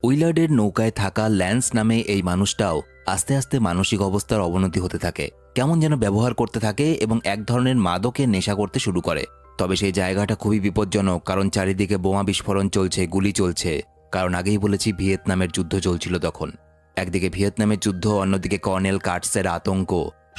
উইলার্ডের নৌকায় থাকা ল্যান্স নামে এই মানুষটাও আস্তে আস্তে মানসিক অবস্থার অবনতি হতে থাকে। কেমন যেন ব্যবহার করতে থাকে এবং এক ধরনের মাদকের নেশা করতে শুরু করে। তবে সেই জায়গাটা খুবই বিপজ্জনক, কারণ চারিদিকে বোমা বিস্ফোরণ চলছে, গুলি চলছে। কারণ আগেই বলেছি ভিয়েতনামের যুদ্ধ চলছিল তখন। একদিকে ভিয়েতনামের যুদ্ধ, অন্যদিকে কর্নেল কার্টসের আতঙ্ক,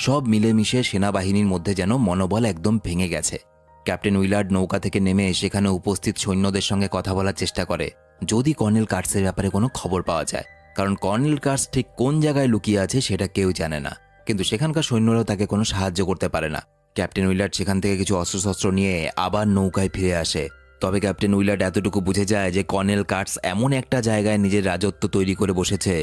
সব মিলেমিশে সেনাবাহিনীর মধ্যে যেন মনোবল একদম ভেঙে গেছে। ক্যাপ্টেন উইলার্ড নৌকা থেকে নেমে সেখানে উপস্থিত সৈন্যদের সঙ্গে কথা বলার চেষ্টা করে, যদি কর্নেল কার্টসের ব্যাপারে কোনো খবর পাওয়া যায়। কারণ কর্নেল কার্টস ঠিক কোন জায়গায় লুকিয়ে আছে সেটা কেউ জানে না, কিন্তু সেখানকার সৈন্যরাও তাকে কোনো সাহায্য করতে পারে না। ক্যাপ্টেন উইলার্ড সেখান থেকে কিছু অস্ত্রশস্ত্র নিয়ে আবার নৌকায় ফিরে আসে। তবে ক্যাপ্টেন উইলার্ড এতটুকু বুঝে যায় যে কর্নেল কার্টস এমন একটা জায়গায় নিজের রাজত্ব তৈরি করে বসেছে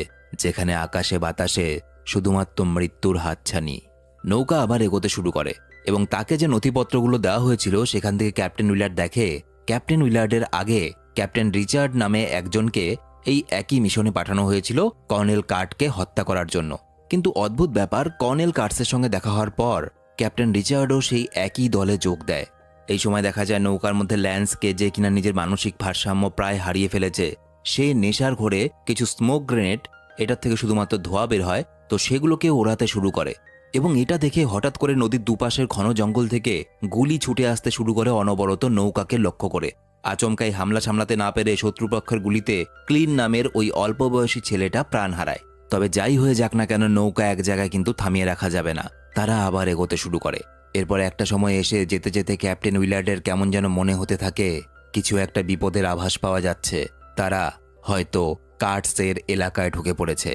যেখানে আকাশে বাতাসে শুধুমাত্র মৃত্যুর হাতছানি। নৌকা আবার এগোতে শুরু করে এবং তাকে যে নথিপত্রগুলো দেওয়া হয়েছিল সেখান থেকে ক্যাপ্টেন উইলার্ড দেখে ক্যাপ্টেন উইলার্ডের আগে ক্যাপ্টেন রিচার্ড নামে একজনকে এই একই মিশনে পাঠানো হয়েছিল কর্নেল কার্টকে হত্যা করার জন্য। কিন্তু অদ্ভুত ব্যাপার, কর্নেল কার্টসের সঙ্গে দেখা হওয়ার পর ক্যাপ্টেন রিচার্ডও সেই একই দলে যোগ দেয়। এই সময় দেখা যায় নৌকার মধ্যে ল্যান্সকে, যে কিনা নিজের মানসিক ভারসাম্য প্রায় হারিয়ে ফেলেছে, সে নেশার ঘোরে কিছু স্মোক গ্রেনেড, এটার থেকে শুধুমাত্র ধোঁয়া বের হয়, তো সেগুলোকে ওড়াতে শুরু করে। এবং এটা দেখে হঠাৎ করে নদীর দুপাশের ঘন জঙ্গল থেকে গুলি ছুটে আসতে শুরু করে অনবরত নৌকাকে লক্ষ্য করে। আচমকাই হামলা সামলাতে না পেরে শত্রুপক্ষের গুলিতে ক্লিন নামের ওই অল্প বয়সী ছেলেটা প্রাণ হারায়। তবে যাই হয়ে যাক না কেন, নৌকা এক জায়গায় কিন্তু থামিয়ে রাখা যাবে না, তারা আবার এগোতে শুরু করে। এরপর একটা সময় এসে যেতে যেতে ক্যাপ্টেন উইলার্ডের কেমন যেন মনে হতে থাকে কিছু একটা বিপদের আভাস পাওয়া যাচ্ছে। তারা হয়তো কার্টসের এলাকায় ঢুকে পড়েছে।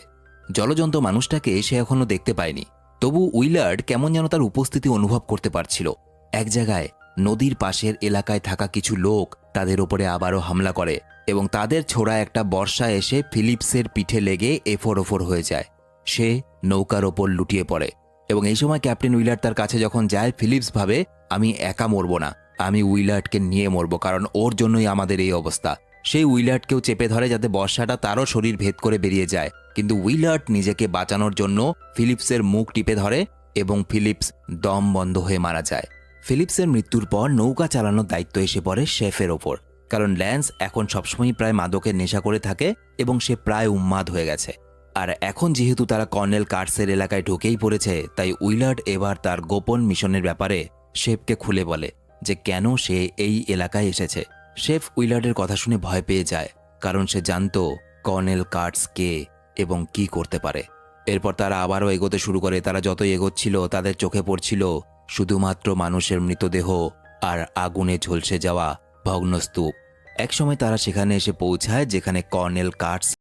জলজন্ত মানুষটাকে সে এখনো দেখতে পায়নি, তবু উইলার্ড কেমন যেন তার উপস্থিতি অনুভব করতে পারছিল। এক জায়গায় নদীর পাশের এলাকায় থাকা কিছু লোক তাদের ওপরে আবারও হামলা করে এবং তাদের ছোড়া একটা বর্ষা এসে ফিলিপসের পিঠে লেগে এফোর ওফর হয়ে যায়। সে নৌকার ওপর লুটিয়ে পড়ে এবং এই সময় ক্যাপ্টেন উইলার্ড তার কাছে যখন যায়, ফিলিপস ভাবে আমি একা মরবো না, আমি উইলার্ডকে নিয়ে মরবো, কারণ ওর জন্যই আমাদের এই অবস্থা। সেই উইলার্ডকেও চেপে ধরে যাতে বর্ষাটা তারও শরীর ভেদ করে বেরিয়ে যায়, কিন্তু উইলার্ড নিজেকে বাঁচানোর জন্য ফিলিপসের মুখ টিপে ধরে এবং ফিলিপস দম বন্ধ হয়ে মারা যায়। ফিলিপসের মৃত্যুর পর নৌকা চালানোর দায়িত্ব এসে পড়ে শেফের ওপর, কারণ ল্যান্স এখন সবসময় প্রায় মাদকের নেশা করে থাকে এবং সে প্রায় উন্মাদ হয়ে গেছে। আর এখন যেহেতু তারা কর্নেল কার্টসের এলাকায় ঢুকেই পড়েছে, তাই উইলার্ড এবার তার গোপন মিশনের ব্যাপারে শেফকে খুলে বলে যে কেন সে এই এলাকায় এসেছে। শেফ উইলার্ডের কথা শুনে ভয় পেয়ে যায়, কারণ সে জানতো কর্নেল কার্টস কে এবং কি করতে পারে। এরপর তারা আবারও এগোতে শুরু করে। তারা যতই এগোচ্ছিল তাদের চোখে পড়ছিল শুধুমাত্র মানুষের মৃতদেহ আর আগুনে ঝলসে যাওয়া ভগ্নস্তূপ। একসময় তারা সেখানে এসে পৌঁছায় যেখানে কর্নেল কার্টস